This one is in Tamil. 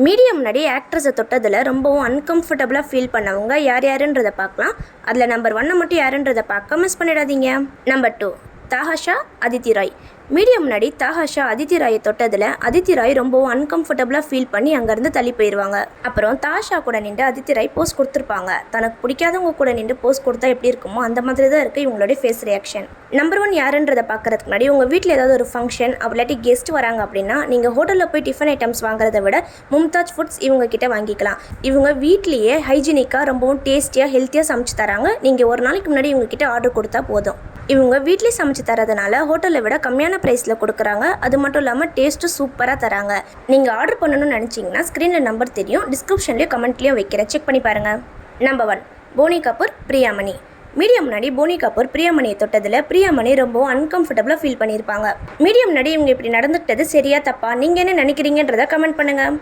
மீடியம் முன்னாடி ஆக்ட்ரஸை தொட்டதில் ரொம்பவும் அன்கம்ஃபர்டபுளாக ஃபீல் பண்ணவங்க யார் யாருன்றதை பார்க்கலாம். அதில் நம்பர் 1 மட்டும் யாருன்றதை பார்க்க மிஸ் பண்ணிடாதீங்க. நம்பர் 2 தாஹாஷா அதித்தி ராய். மீடியம் முன்னாடி தாஹாஷா அதித்தி ராயை தொட்டதில் அதித்தி ராய் ரொம்பவும் அன்கம்ஃபர்டபுளாக ஃபீல் பண்ணி அங்கேருந்து தள்ளி போயிடுவாங்க. அப்புறம் தாஷா கூட நின்று அதித்தி ராய் போஸ் கொடுத்துருப்பாங்க. தனக்கு பிடிக்காதவங்க கூட நின்று போஸ் கொடுத்தா எப்படி இருக்குமோ அந்த மாதிரி தான் இருக்குது இவங்களுடைய ஃபேஸ் ரியாக்ஷன். நம்பர் 1 யாருன்றதை பார்க்கறதுக்கு முன்னாடி உங்கள் வீட்டில் ஏதாவது ஒரு ஃபங்க்ஷன் இல்லாட்டி கெஸ்ட் வராங்க அப்படின்னா நீங்கள் ஹோட்டலில் போய் டிஃபன் ஐட்டம்ஸ் வாங்குறதை விட மும்தாஜ் ஃபுட்ஸ் இவங்க கிட்ட வாங்கிக்கலாம். இவங்க வீட்லேயே ஹைஜீனிக்காக ரொம்பவும் டேஸ்டியாக ஹெல்த்தியாக சமைச்சு தராங்க. நீங்கள் ஒரு நாளைக்கு முன்னாடி இவங்க கிட்ட ஆர்டர் கொடுத்தா போதும். இவங்க வீட்லேயே சமைச்சு தரதுனால ஹோட்டலை விட கம்மியான ப்ரைஸில் கொடுக்குறாங்க. அது மட்டும் இல்லாமல் டேஸ்ட்டும் சூப்பராக தராங்க. நீங்கள் ஆர்டர் பண்ணணும்னு நினச்சிங்கன்னா ஸ்க்ரீனில் நம்பர் தெரியும், டிஸ்கிரிப்ஷன்லேயும் கமெண்ட்லேயும் வைக்கிறேன், செக் பண்ணி பாருங்கள். நம்பர் 1 போனி கபூர் பிரியாமணி. மீடியம் முன்னாடி போனி கபூர் பிரியாமணியை தொட்டதில் பிரியாமணி ரொம்பவும் அன்கம்ஃபர்டபுளாக ஃபீல் பண்ணியிருப்பாங்க. மீடியம் முன்னாடி இவங்க இப்படி நடந்துக்கிட்டது சரியா தப்பா, நீங்கள் என்ன நினைக்கிறீங்கன்றதை கமெண்ட் பண்ணுங்கள்.